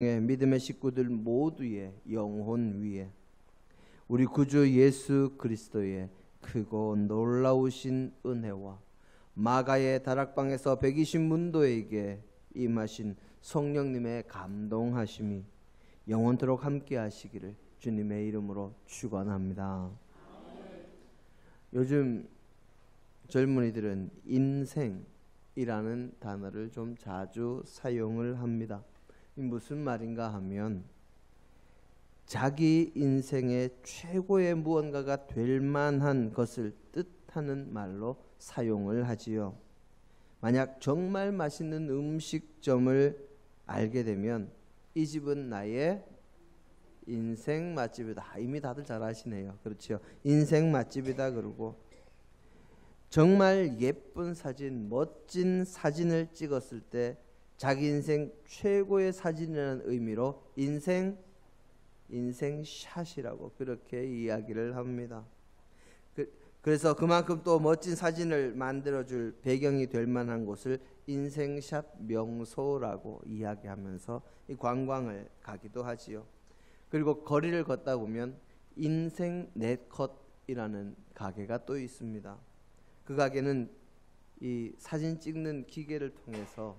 믿음의 식구들 모두의 영혼 위에 우리 구주 예수 그리스도의 크고 놀라우신 은혜와 마가의 다락방에서 120문도에게 임하신 성령님의 감동하심이 영원토록 함께 하시기를 주님의 이름으로 축원합니다. 요즘 젊은이들은 인생이라는 단어를 좀 자주 사용을 합니다. 무슨 말인가 하면 자기 인생의 최고의 무언가가 될 만한 것을 뜻하는 말로 사용을 하지요. 만약 정말 맛있는 음식점을 알게 되면 이 집은 나의 인생 맛집이다. 이미 다들 잘 아시네요. 그렇죠. 인생 맛집이다 그러고, 정말 예쁜 사진, 멋진 사진을 찍었을 때 자기 인생 최고의 사진이라는 의미로 인생샷이라고 그렇게 이야기를 합니다. 그래서 그만큼 또 멋진 사진을 만들어줄 배경이 될 만한 곳을 인생샷 명소라고 이야기하면서 이 관광을 가기도 하지요. 그리고 거리를 걷다 보면 인생 네컷이라는 가게가 또 있습니다. 그 가게는 이 사진 찍는 기계를 통해서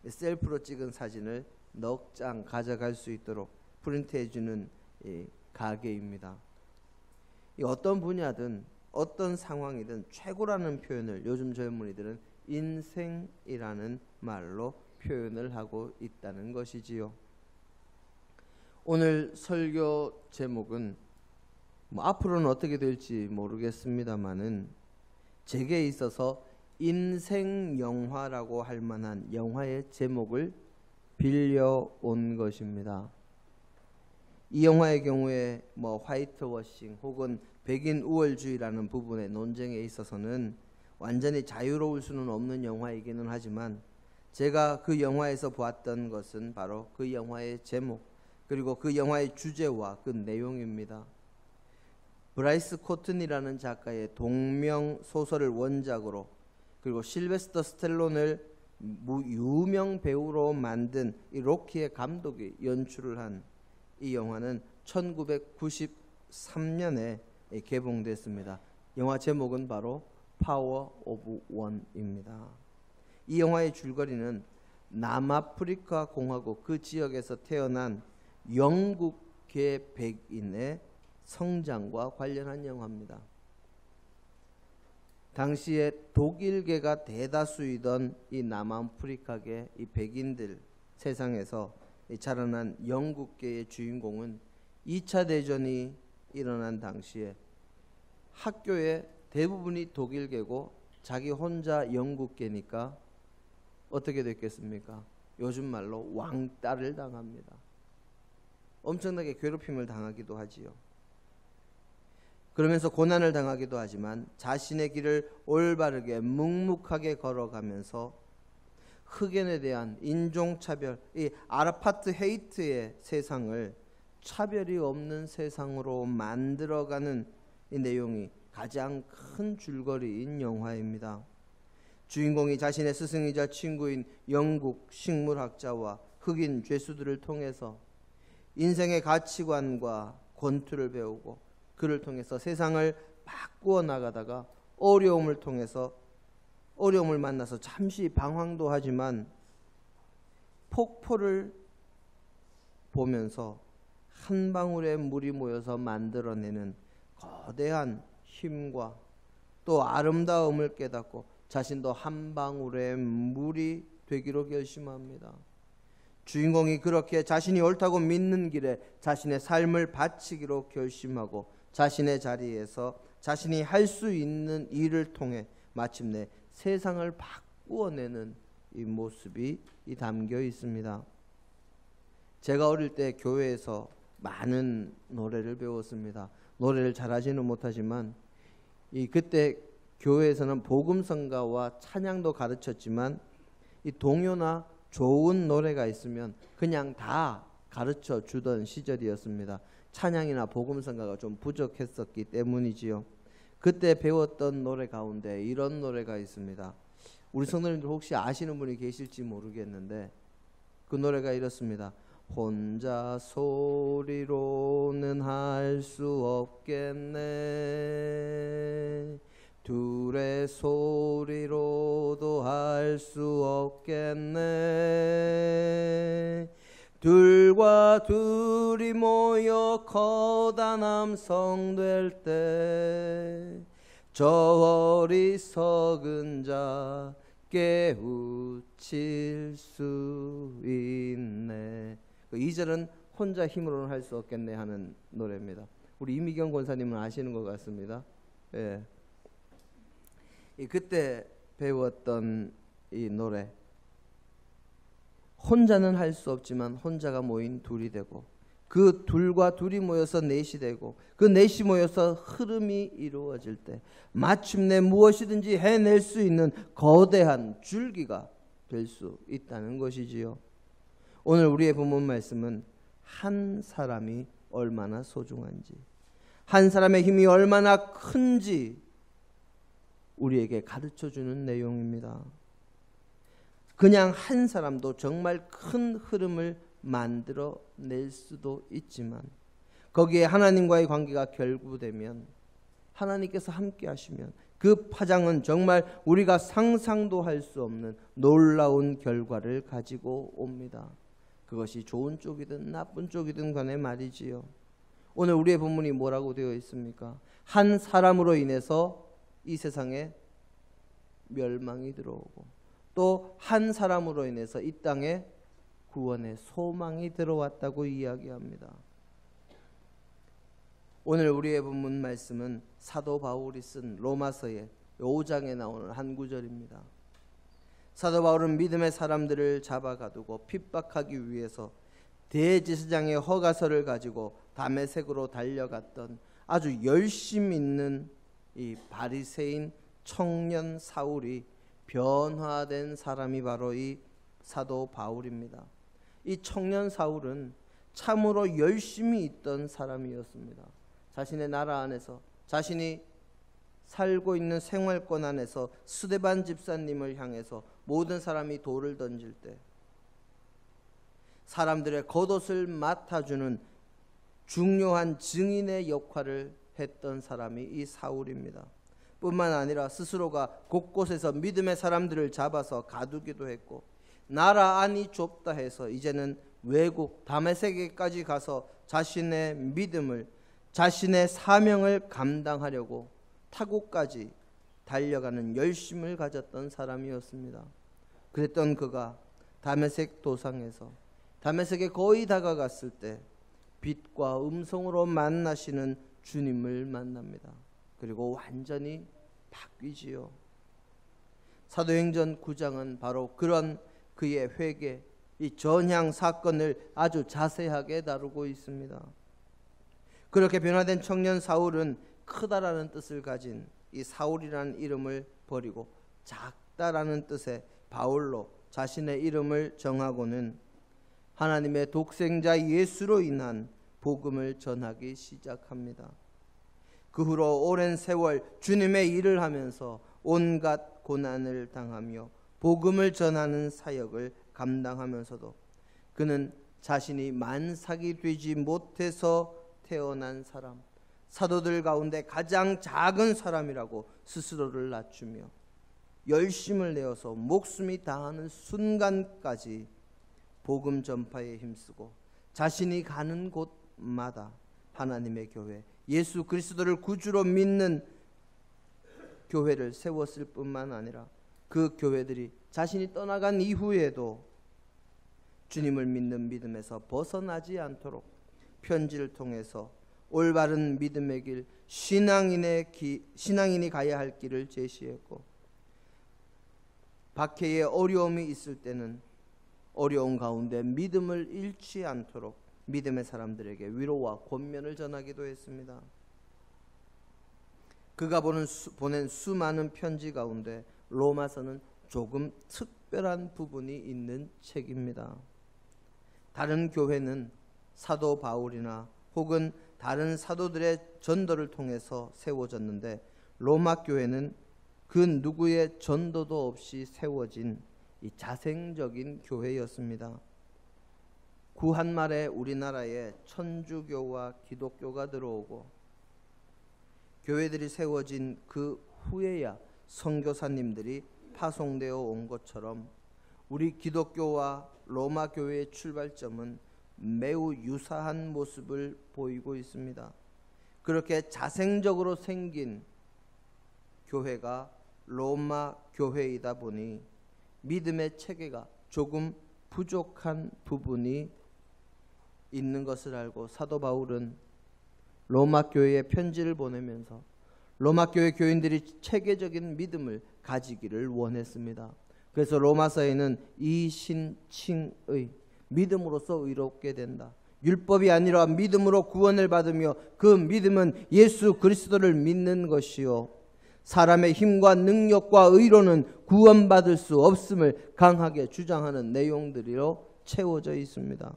셀프로 찍은 사진을 넉 장 가져갈 수 있도록 프린트해주는 가게입니다. 어떤 분야든 어떤 상황이든 최고라는 표현을 요즘 젊은이들은 인생이라는 말로 표현을 하고 있다는 것이지요. 오늘 설교 제목은 앞으로는 어떻게 될지 모르겠습니다만은 제게 있어서 인생 영화라고 할 만한 영화의 제목을 빌려온 것입니다. 이 영화의 경우에 화이트워싱 혹은 백인 우월주의라는 부분의 논쟁에 있어서는 완전히 자유로울 수는 없는 영화이기는 하지만, 제가 그 영화에서 보았던 것은 바로 그 영화의 제목 그리고 그 영화의 주제와 그 내용입니다. 브라이스 코튼이라는 작가의 동명 소설을 원작으로, 그리고 실베스터 스텔론을 유명 배우로 만든 이 로키의 감독이 연출을 한 이 영화는 1993년에 개봉됐습니다. 영화 제목은 바로 파워 오브 원입니다. 이 영화의 줄거리는 남아프리카 공화국 그 지역에서 태어난 영국계 백인의 성장과 관련한 영화입니다. 당시에 독일계가 대다수이던 이 남아프리카계 이 백인들 세상에서 자라난 영국계의 주인공은 2차 대전이 일어난 당시에 학교에 대부분이 독일계고 자기 혼자 영국계니까 어떻게 됐겠습니까? 요즘 말로 왕따를 당합니다. 엄청나게 괴롭힘을 당하기도 하지요. 그러면서 고난을 당하기도 하지만 자신의 길을 올바르게 묵묵하게 걸어가면서 흑인에 대한 인종차별, 이 아파트 헤이트의 세상을 차별이 없는 세상으로 만들어가는 이 내용이 가장 큰 줄거리인 영화입니다. 주인공이 자신의 스승이자 친구인 영국 식물학자와 흑인 죄수들을 통해서 인생의 가치관과 권투를 배우고, 그를 통해서 세상을 바꾸어 나가다가 어려움을 만나서 잠시 방황도 하지만 폭포를 보면서 한 방울의 물이 모여서 만들어내는 거대한 힘과 또 아름다움을 깨닫고 자신도 한 방울의 물이 되기로 결심합니다. 주인공이 그렇게 자신이 옳다고 믿는 길에 자신의 삶을 바치기로 결심하고 자신의 자리에서 자신이 할 수 있는 일을 통해 마침내 세상을 바꾸어내는 이 모습이 담겨 있습니다. 제가 어릴 때 교회에서 많은 노래를 배웠습니다. 노래를 잘하지는 못하지만 그때 교회에서는 복음성가와 찬양도 가르쳤지만 이 동요나 좋은 노래가 있으면 그냥 다 가르쳐 주던 시절이었습니다. 찬양이나 복음성가가 좀 부족했었기 때문이지요. 그때 배웠던 노래 가운데 이런 노래가 있습니다. 우리 성도님들 혹시 아시는 분이 계실지 모르겠는데 그 노래가 이렇습니다. 혼자 소리로는 할 수 없겠네. 둘의 소리로도 할 수 없겠네. 둘과 둘이 모여 커다란 함성 될 때 저 어리석은 자 깨우칠 수 있네. 그 2절은 혼자 힘으로는 할 수 없겠네 하는 노래입니다. 우리 이미경 권사님은 아시는 것 같습니다. 예. 그때 배웠던 이 노래, 혼자는 할 수 없지만 혼자가 모인 둘이 되고, 그 둘과 둘이 모여서 넷이 되고, 그 넷이 모여서 흐름이 이루어질 때 마침내 무엇이든지 해낼 수 있는 거대한 줄기가 될 수 있다는 것이지요. 오늘 우리의 본문 말씀은 한 사람이 얼마나 소중한지, 한 사람의 힘이 얼마나 큰지 우리에게 가르쳐주는 내용입니다. 그냥 한 사람도 정말 큰 흐름을 만들어낼 수도 있지만, 거기에 하나님과의 관계가 결부되면, 하나님께서 함께 하시면 그 파장은 정말 우리가 상상도 할 수 없는 놀라운 결과를 가지고 옵니다. 그것이 좋은 쪽이든 나쁜 쪽이든 간에 말이지요. 오늘 우리의 본문이 뭐라고 되어 있습니까? 한 사람으로 인해서 이 세상에 멸망이 들어오고, 또 한 사람으로 인해서 이 땅에 구원의 소망이 들어왔다고 이야기합니다. 오늘 우리의 본문 말씀은 사도 바울이 쓴 로마서의 5장에 나오는 한 구절입니다. 사도 바울은 믿음의 사람들을 잡아가두고 핍박하기 위해서 대제사장의 허가서를 가지고 다메섹으로 달려갔던 아주 열심 있는 이 바리새인 청년 사울이 변화된 사람이 바로 이 사도 바울입니다. 이 청년 사울은 참으로 열심히 있던 사람이었습니다. 자신의 나라 안에서, 자신이 살고 있는 생활권 안에서 스데반 집사님을 향해서 모든 사람이 돌을 던질 때 사람들의 겉옷을 맡아주는 중요한 증인의 역할을 했던 사람이 이 사울입니다. 뿐만 아니라 스스로가 곳곳에서 믿음의 사람들을 잡아서 가두기도 했고, 나라 안이 좁다 해서 이제는 외국 다메섹에까지 가서 자신의 믿음을, 자신의 사명을 감당하려고 타국까지 달려가는 열심을 가졌던 사람이었습니다. 그랬던 그가 다메섹 도상에서 다메섹에 거의 다가갔을 때 빛과 음성으로 만나시는 주님을 만납니다. 그리고 완전히 바뀌지요. 사도행전 9장은 바로 그런 그의 회개, 이 전향 사건을 아주 자세하게 다루고 있습니다. 그렇게 변화된 청년 사울은 크다라는 뜻을 가진 이 사울이라는 이름을 버리고 작다라는 뜻의 바울로 자신의 이름을 정하고는 하나님의 독생자 예수로 인한 복음을 전하기 시작합니다. 그 후로 오랜 세월 주님의 일을 하면서 온갖 고난을 당하며 복음을 전하는 사역을 감당하면서도 그는 자신이 만삭이 되지 못해서 태어난 사람, 사도들 가운데 가장 작은 사람이라고 스스로를 낮추며 열심을 내어서 목숨이 다하는 순간까지 복음 전파에 힘쓰고 자신이 가는 곳마다 하나님의 교회, 예수 그리스도를 구주로 믿는 교회를 세웠을 뿐만 아니라 그 교회들이 자신이 떠나간 이후에도 주님을 믿는 믿음에서 벗어나지 않도록 편지를 통해서 올바른 믿음의 길, 신앙인이 가야 할 길을 제시했고, 박해의 어려움이 있을 때는 어려운 가운데 믿음을 잃지 않도록 믿음의 사람들에게 위로와 권면을 전하기도 했습니다. 그가 보낸 수많은 편지 가운데 로마서는 조금 특별한 부분이 있는 책입니다. 다른 교회는 사도 바울이나 혹은 다른 사도들의 전도를 통해서 세워졌는데, 로마 교회는 그 누구의 전도도 없이 세워진 이 자생적인 교회였습니다. 구한말에 우리나라에 천주교와 기독교가 들어오고 교회들이 세워진 그 후에야 선교사님들이 파송되어 온 것처럼 우리 기독교와 로마 교회의 출발점은 매우 유사한 모습을 보이고 있습니다. 그렇게 자생적으로 생긴 교회가 로마 교회이다 보니 믿음의 체계가 조금 부족한 부분이 있는 것을 알고 사도 바울은 로마 교회에 편지를 보내면서 로마 교회 교인들이 체계적인 믿음을 가지기를 원했습니다. 그래서 로마서에는 이신칭의 믿음으로써 의롭게 된다. 율법이 아니라 믿음으로 구원을 받으며 그 믿음은 예수 그리스도를 믿는 것이요 사람의 힘과 능력과 의로는 구원받을 수 없음을 강하게 주장하는 내용들로 채워져 있습니다.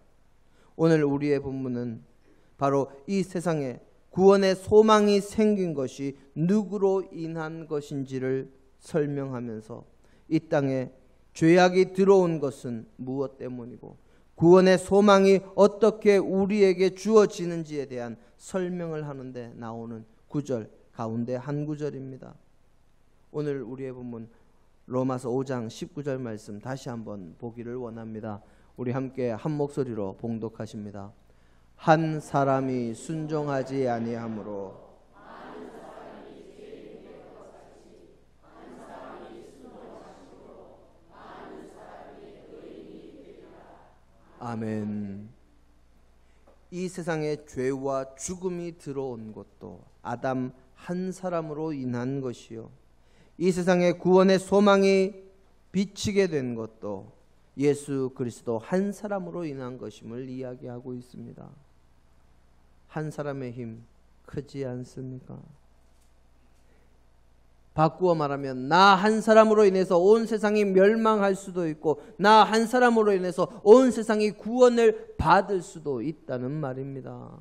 오늘 우리의 본문은 바로 이 세상에 구원의 소망이 생긴 것이 누구로 인한 것인지를 설명하면서 이 땅에 죄악이 들어온 것은 무엇 때문이고 구원의 소망이 어떻게 우리에게 주어지는지에 대한 설명을 하는데 나오는 구절 가운데 한 구절입니다. 오늘 우리의 본문 로마서 5장 19절 말씀 다시 한번 보기를 원합니다. 우리 함께 한 목소리로 봉독하십니다. 한 사람이 순종하지 아니하므로 아멘. 이 세상에 죄와 죽음이 들어온 것도 아담 한 사람으로 인한 것이요 이 세상에 구원의 소망이 비치게 된 것도 예수 그리스도 한 사람으로 인한 것임을 이야기하고 있습니다. 한 사람의 힘 크지 않습니까? 바꾸어 말하면 나 한 사람으로 인해서 온 세상이 멸망할 수도 있고 나 한 사람으로 인해서 온 세상이 구원을 받을 수도 있다는 말입니다.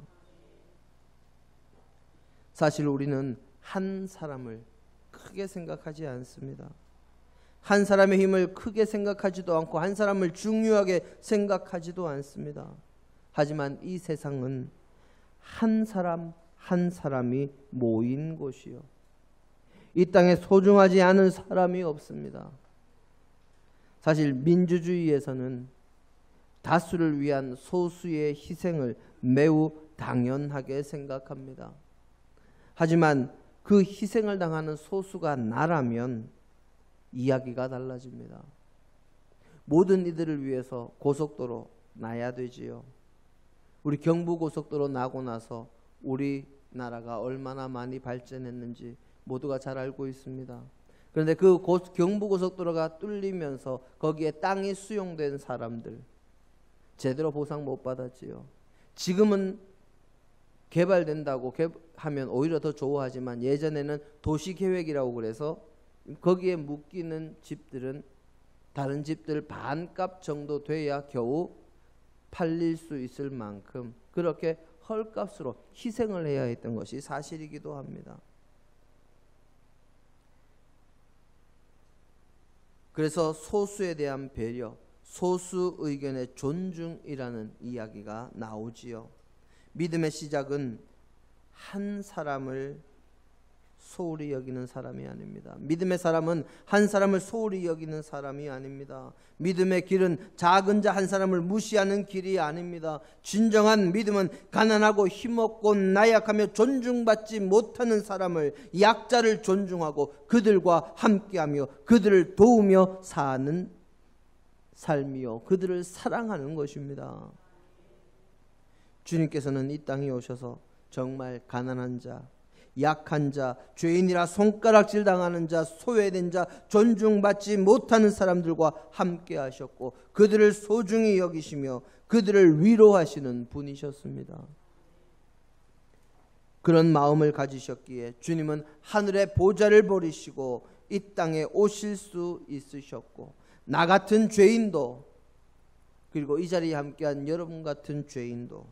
사실 우리는 한 사람을 크게 생각하지 않습니다. 한 사람의 힘을 크게 생각하지도 않고 한 사람을 중요하게 생각하지도 않습니다. 하지만 이 세상은 한 사람 한 사람이 모인 곳이요 이 땅에 소중하지 않은 사람이 없습니다. 사실 민주주의에서는 다수를 위한 소수의 희생을 매우 당연하게 생각합니다. 하지만 그 희생을 당하는 소수가 나라면 이야기가 달라집니다. 모든 이들을 위해서 고속도로 나야 되지요. 우리 경부고속도로 나고 나서 우리나라가 얼마나 많이 발전했는지 모두가 잘 알고 있습니다. 그런데 그 경부고속도로가 뚫리면서 거기에 땅이 수용된 사람들 제대로 보상 못 받았지요. 지금은 개발된다고 하면 오히려 더 좋아하지만 예전에는 도시계획이라고 그래서 거기에 묶이는 집들은 다른 집들 반값 정도 돼야 겨우 팔릴 수 있을 만큼 그렇게 헐값으로 희생을 해야 했던 것이 사실이기도 합니다. 그래서 소수에 대한 배려, 소수 의견의 존중이라는 이야기가 나오지요. 믿음의 시작은 한 사람을 소홀히 여기는 사람이 아닙니다. 믿음의 사람은 한 사람을 소홀히 여기는 사람이 아닙니다. 믿음의 길은 작은 자 한 사람을 무시하는 길이 아닙니다. 진정한 믿음은 가난하고 힘없고 나약하며 존중받지 못하는 사람을 약자를 존중하고 그들과 함께하며 그들을 도우며 사는 삶이요 그들을 사랑하는 것입니다. 주님께서는 이 땅에 오셔서 정말 가난한 자, 약한 자, 죄인이라 손가락질 당하는 자, 소외된 자, 존중받지 못하는 사람들과 함께 하셨고 그들을 소중히 여기시며 그들을 위로하시는 분이셨습니다. 그런 마음을 가지셨기에 주님은 하늘의 보좌를 버리시고 이 땅에 오실 수 있으셨고 나 같은 죄인도 그리고 이 자리에 함께한 여러분 같은 죄인도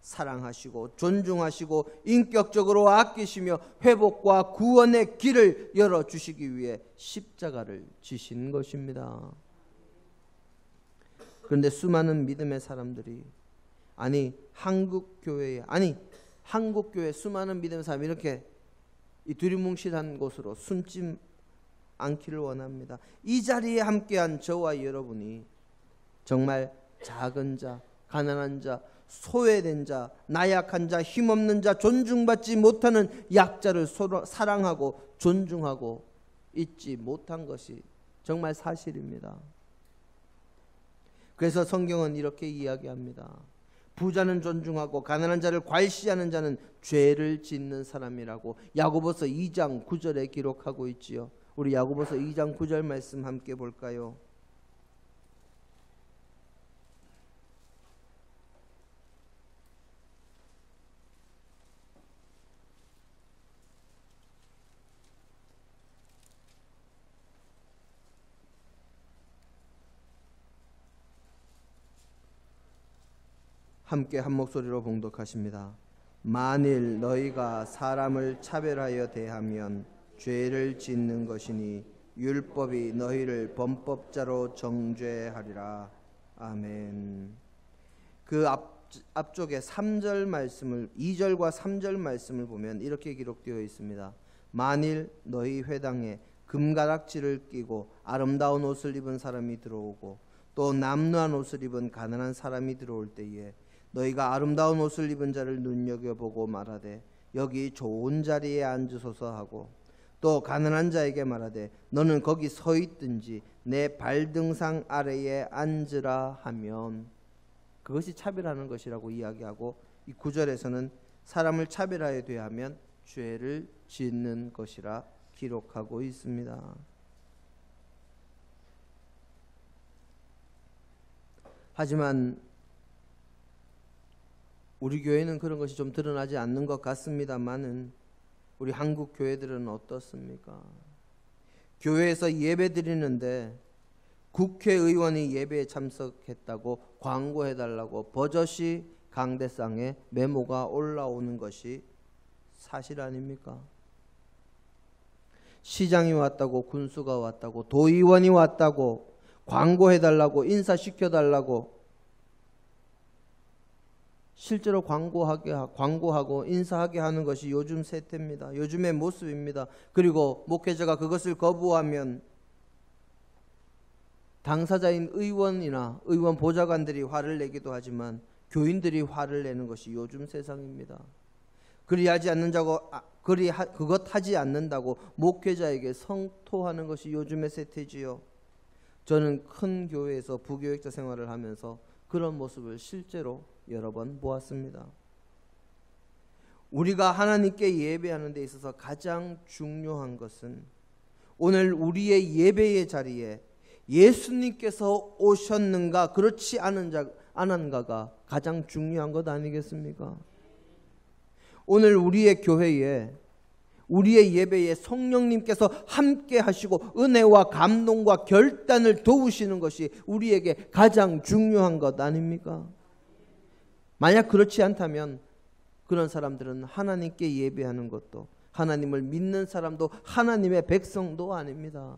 사랑하시고 존중하시고 인격적으로 아끼시며 회복과 구원의 길을 열어주시기 위해 십자가를 지신 것입니다. 그런데 수많은 믿음의 사람들이 한국교회 수많은 믿음의 사람이 이렇게 이 두리뭉실한 곳으로 숨지 않기를 원합니다. 이 자리에 함께한 저와 여러분이 정말 작은 자, 가난한 자, 소외된 자, 나약한 자, 힘없는 자, 존중받지 못하는 약자를 서로 사랑하고 존중하고 잊지 못한 것이 정말 사실입니다. 그래서 성경은 이렇게 이야기합니다. 부자는 존중하고 가난한 자를 괄시하는 자는 죄를 짓는 사람이라고 야고보서 2장 9절에 기록하고 있지요. 우리 야고보서 2장 9절 말씀 함께 볼까요? 함께 한 목소리로 봉독하십니다. 만일 너희가 사람을 차별하여 대하면 죄를 짓는 것이니 율법이 너희를 범법자로 정죄하리라. 아멘. 그 앞쪽에 3절 말씀을 2절과 3절 말씀을 보면 이렇게 기록되어 있습니다. 만일 너희 회당에 금가락지를 끼고 아름다운 옷을 입은 사람이 들어오고 또 남루한 옷을 입은 가난한 사람이 들어올 때에 너희가 아름다운 옷을 입은 자를 눈여겨보고 말하되 여기 좋은 자리에 앉으소서 하고 또 가난한 자에게 말하되 너는 거기 서 있든지 내 발등상 아래에 앉으라 하면 그것이 차별하는 것이라고 이야기하고 이 9절에서는 사람을 차별하여 대하면 죄를 짓는 것이라 기록하고 있습니다. 하지만 우리 교회는 그런 것이 좀 드러나지 않는 것 같습니다만은 우리 한국 교회들은 어떻습니까? 교회에서 예배 드리는데 국회의원이 예배에 참석했다고 광고해달라고 버젓이 강대상에 메모가 올라오는 것이 사실 아닙니까? 시장이 왔다고 군수가 왔다고 도의원이 왔다고 광고해달라고 인사시켜달라고 실제로 광고하고 인사하게 하는 것이 요즘 세태입니다. 요즘의 모습입니다. 그리고 목회자가 그것을 거부하면 당사자인 의원이나 의원 보좌관들이 화를 내기도 하지만 교인들이 화를 내는 것이 요즘 세상입니다. 그것 하지 않는다고 목회자에게 성토하는 것이 요즘의 세태지요. 저는 큰 교회에서 부교육자 생활을 하면서 그런 모습을 실제로 여러 번 보았습니다. 우리가 하나님께 예배하는 데 있어서 가장 중요한 것은 오늘 우리의 예배의 자리에 예수님께서 오셨는가 그렇지 않은가가 가장 중요한 것 아니겠습니까? 오늘 우리의 교회에 우리의 예배에 성령님께서 함께 하시고 은혜와 감동과 결단을 도우시는 것이 우리에게 가장 중요한 것 아닙니까? 만약 그렇지 않다면 그런 사람들은 하나님께 예배하는 것도 하나님을 믿는 사람도 하나님의 백성도 아닙니다.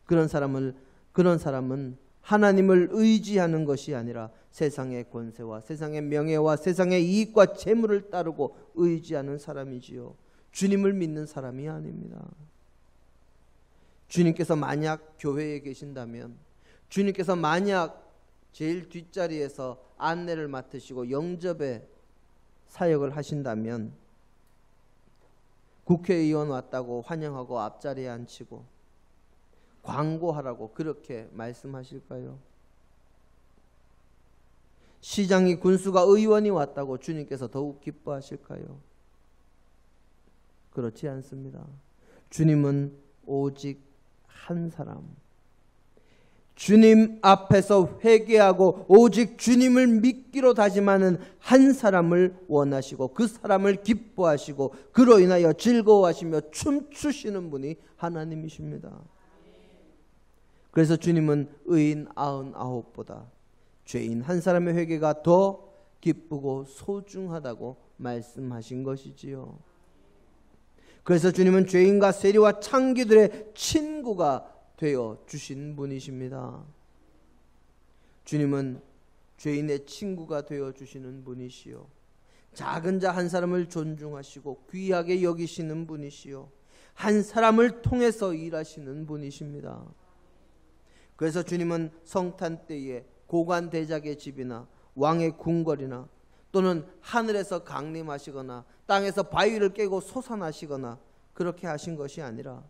그런 사람은 하나님을 의지하는 것이 아니라 세상의 권세와 세상의 명예와 세상의 이익과 재물을 따르고 의지하는 사람이지요. 주님을 믿는 사람이 아닙니다. 주님께서 만약 교회에 계신다면 주님께서 만약 제일 뒷자리에서 안내를 맡으시고 영접의 사역을 하신다면 국회의원 왔다고 환영하고 앞자리에 앉히고 광고하라고 그렇게 말씀하실까요? 시장이 군수가 의원이 왔다고 주님께서 더욱 기뻐하실까요? 그렇지 않습니다. 주님은 오직 한 사람, 주님 앞에서 회개하고 오직 주님을 믿기로 다짐하는 한 사람을 원하시고 그 사람을 기뻐하시고 그로 인하여 즐거워하시며 춤추시는 분이 하나님이십니다. 그래서 주님은 의인 99보다 죄인 한 사람의 회개가 더 기쁘고 소중하다고 말씀하신 것이지요. 그래서 주님은 죄인과 세리와 창기들의 친구가 되어 주신 분이십니다. 주님은 죄인의 친구가 되어주시는 분이시요, 작은 자 한 사람을 존중하시고 귀하게 여기시는 분이시요, 한 사람을 통해서 일하시는 분이십니다. 그래서 주님은 성탄 때에 고관 대작의 집이나 왕의 궁궐이나 또는 하늘에서 강림하시거나 땅에서 바위를 깨고 솟아나시거나 그렇게 하신 것이 아니라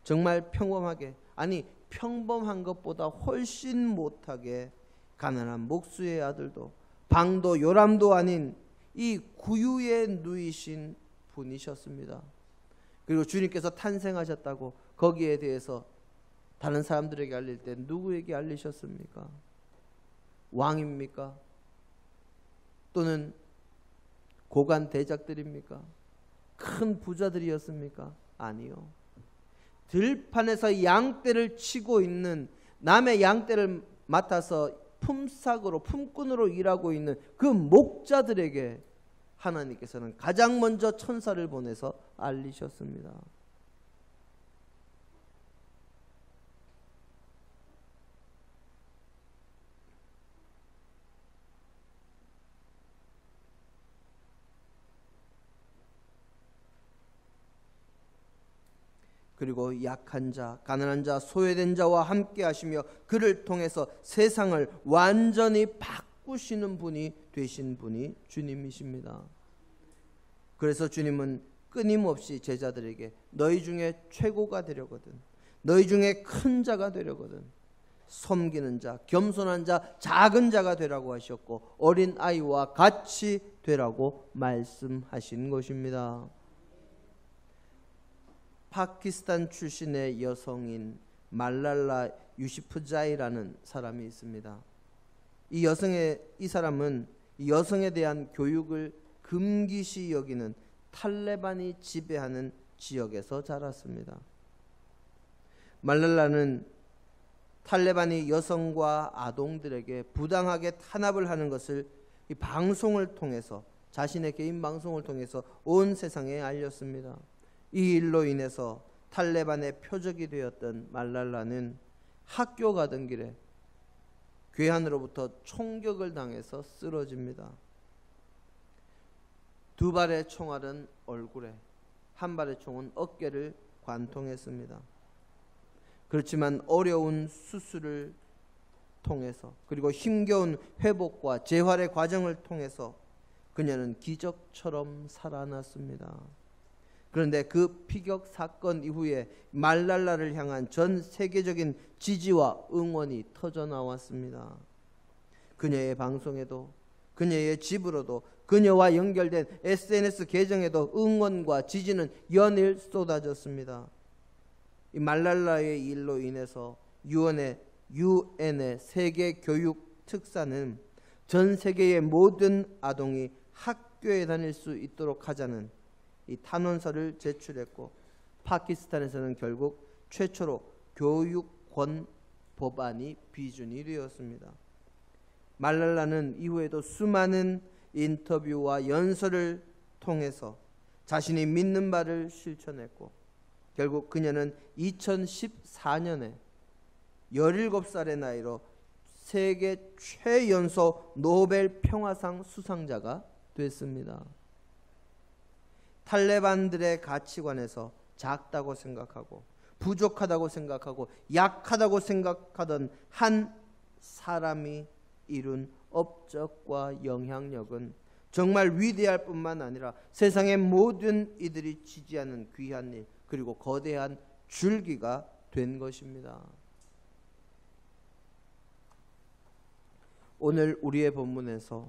정말 평범하게, 아니 평범한 것보다 훨씬 못하게 가난한 목수의 아들도 방도 요람도 아닌 이 구유에 누이신 분이셨습니다. 그리고 주님께서 탄생하셨다고 거기에 대해서 다른 사람들에게 알릴 때 누구에게 알리셨습니까? 왕입니까? 또는 고관 대작들입니까? 큰 부자들이었습니까? 아니요. 들판에서 양떼를 치고 있는, 남의 양떼를 맡아서 품삯으로, 품꾼으로 일하고 있는 그 목자들에게 하나님께서는 가장 먼저 천사를 보내서 알리셨습니다. 그리고 약한 자, 가난한 자, 소외된 자와 함께 하시며 그를 통해서 세상을 완전히 바꾸시는 분이 되신 분이 주님이십니다. 그래서 주님은 끊임없이 제자들에게 너희 중에 최고가 되려거든, 너희 중에 큰 자가 되려거든 섬기는 자, 겸손한 자, 작은 자가 되라고 하셨고 어린 아이와 같이 되라고 말씀하신 것입니다. 파키스탄 출신의 여성인 말랄라 유시프자이라는 사람이 있습니다. 이 사람은 여성에 대한 교육을 금기시 여기는 탈레반이 지배하는 지역에서 자랐습니다. 말랄라는 탈레반이 여성과 아동들에게 부당하게 탄압을 하는 것을 이 방송을 통해서, 자신의 개인 방송을 통해서 온 세상에 알렸습니다. 이 일로 인해서 탈레반의 표적이 되었던 말랄라는 학교 가던 길에 괴한으로부터 총격을 당해서 쓰러집니다. 두 발의 총알은 얼굴에, 한 발의 총은 어깨를 관통했습니다. 그렇지만 어려운 수술을 통해서 그리고 힘겨운 회복과 재활의 과정을 통해서 그녀는 기적처럼 살아났습니다. 그런데 그 피격 사건 이후에 말랄라를 향한 전 세계적인 지지와 응원이 터져 나왔습니다. 그녀의 방송에도, 그녀의 집으로도, 그녀와 연결된 SNS 계정에도 응원과 지지는 연일 쏟아졌습니다. 이 말랄라의 일로 인해서 유엔의 세계 교육 특사는 전 세계의 모든 아동이 학교에 다닐 수 있도록 하자는 이 탄원서를 제출했고, 파키스탄에서는 결국 최초로 교육권 법안이 비준이 되었습니다. 말랄라는 이후에도 수많은 인터뷰와 연설을 통해서 자신이 믿는 바를 실천했고, 결국 그녀는 2014년에 17살의 나이로 세계 최연소 노벨 평화상 수상자가 됐습니다. 탈레반들의 가치관에서 작다고 생각하고 부족하다고 생각하고 약하다고 생각하던 한 사람이 이룬 업적과 영향력은 정말 위대할 뿐만 아니라 세상의 모든 이들이 지지하는 귀한 일, 그리고 거대한 줄기가 된 것입니다. 오늘 우리의 본문에서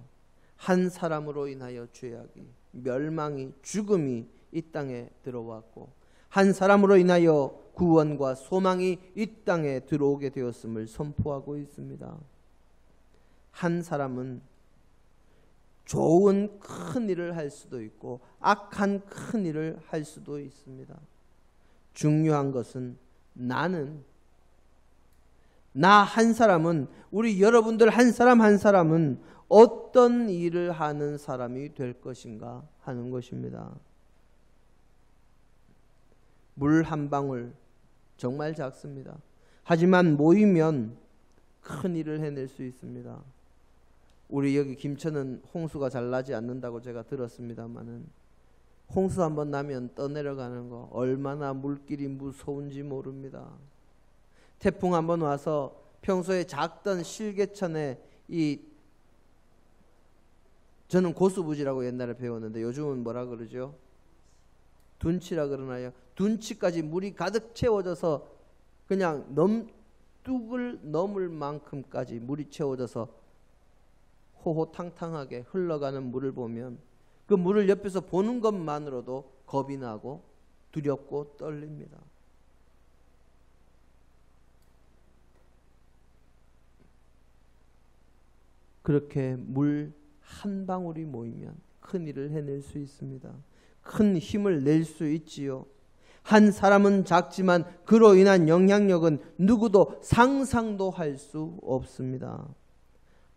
한 사람으로 인하여 죄악이, 멸망이, 죽음이 이 땅에 들어왔고 한 사람으로 인하여 구원과 소망이 이 땅에 들어오게 되었음을 선포하고 있습니다. 한 사람은 좋은 큰 일을 할 수도 있고 악한 큰 일을 할 수도 있습니다. 중요한 것은 나 한 사람은, 우리 여러분들 한 사람 한 사람은 어떤 일을 하는 사람이 될 것인가 하는 것입니다. 물 한 방울 정말 작습니다. 하지만 모이면 큰 일을 해낼 수 있습니다. 우리 여기 김천은 홍수가 잘 나지 않는다고 제가 들었습니다만은 홍수 한번 나면 떠내려가는 거 얼마나 물길이 무서운지 모릅니다. 태풍 한번 와서 평소에 작던 실개천에 저는 고수부지라고 옛날에 배웠는데 요즘은 뭐라 그러죠? 둔치라 그러나요? 둔치까지 물이 가득 채워져서 그냥 뚝을 넘을 만큼까지 물이 채워져서 호호탕탕하게 흘러가는 물을 보면 그 물을 옆에서 보는 것만으로도 겁이 나고 두렵고 떨립니다. 그렇게 물 한 방울이 모이면 큰 일을 해낼 수 있습니다. 큰 힘을 낼 수 있지요. 한 사람은 작지만 그로 인한 영향력은 누구도 상상도 할 수 없습니다.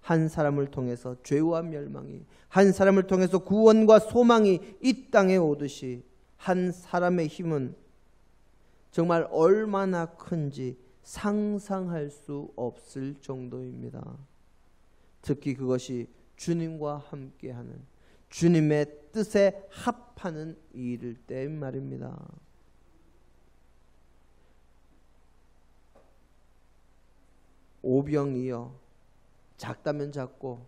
한 사람을 통해서 죄와 멸망이, 한 사람을 통해서 구원과 소망이 이 땅에 오듯이 한 사람의 힘은 정말 얼마나 큰지 상상할 수 없을 정도입니다. 특히 그것이 주님과 함께하는, 주님의 뜻에 합하는 일일 때 말입니다. 오병이어 작다면 작고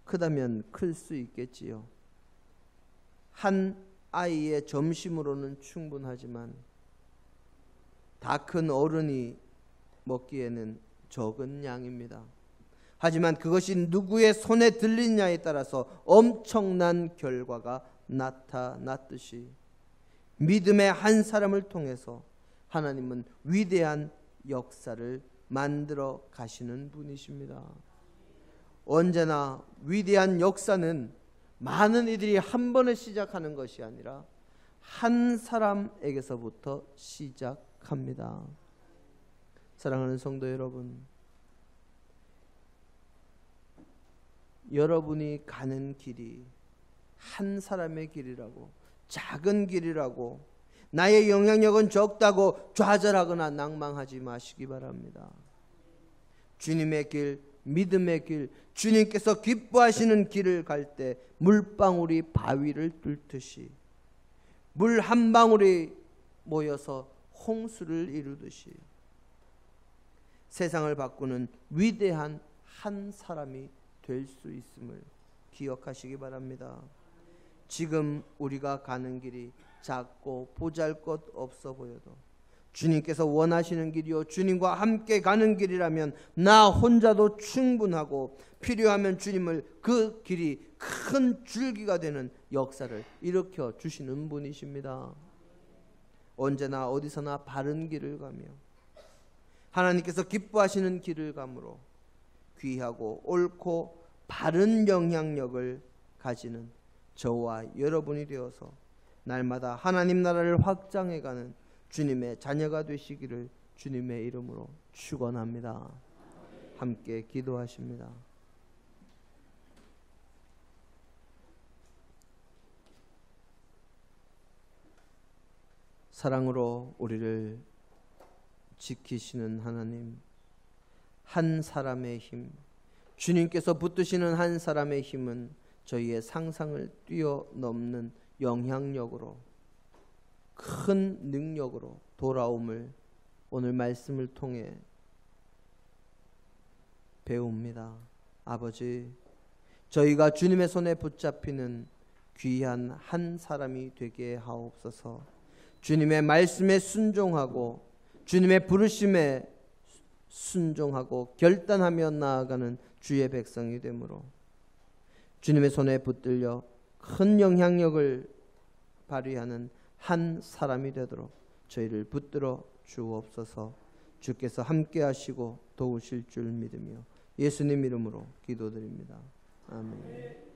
크다면 클 수 있겠지요. 한 아이의 점심으로는 충분하지만 다 큰 어른이 먹기에는 적은 양입니다. 하지만 그것이 누구의 손에 들리냐에 따라서 엄청난 결과가 나타났듯이 믿음의 한 사람을 통해서 하나님은 위대한 역사를 만들어 가시는 분이십니다. 언제나 위대한 역사는 많은 이들이 한 번에 시작하는 것이 아니라 한 사람에게서부터 시작합니다. 사랑하는 성도 여러분, 여러분이 가는 길이 한 사람의 길이라고, 작은 길이라고, 나의 영향력은 적다고 좌절하거나 낭망하지 마시기 바랍니다. 주님의 길, 믿음의 길, 주님께서 기뻐하시는 길을 갈 때 물방울이 바위를 뚫듯이, 물 한 방울이 모여서 홍수를 이루듯이 세상을 바꾸는 위대한 한 사람이 될 수 있음을 기억하시기 바랍니다. 지금 우리가 가는 길이 작고 보잘것 없어 보여도 주님께서 원하시는 길이요, 주님과 함께 가는 길이라면 나 혼자도 충분하고 필요하면 주님을 그 길이 큰 줄기가 되는 역사를 일으켜 주시는 분이십니다. 언제나 어디서나 바른 길을 가며 하나님께서 기뻐하시는 길을 가므로 귀하고 옳고 바른 영향력을 가지는 저와 여러분이 되어서 날마다 하나님 나라를 확장해가는 주님의 자녀가 되시기를 주님의 이름으로 축원합니다. 함께 기도하십니다. 사랑으로 우리를 지키시는 하나님, 한 사람의 힘, 주님께서 붙드시는 한 사람의 힘은 저희의 상상을 뛰어넘는 영향력으로, 큰 능력으로 돌아옴을 오늘 말씀을 통해 배웁니다. 아버지, 저희가 주님의 손에 붙잡히는 귀한 한 사람이 되게 하옵소서. 주님의 말씀에 순종하고 주님의 부르심에 순종하고 결단하며 나아가는 주의 백성이 되므로 주님의 손에 붙들려 큰 영향력을 발휘하는 한 사람이 되도록 저희를 붙들어 주옵소서. 주께서 함께 하시고 도우실 줄 믿으며 예수님 이름으로 기도드립니다. 아멘.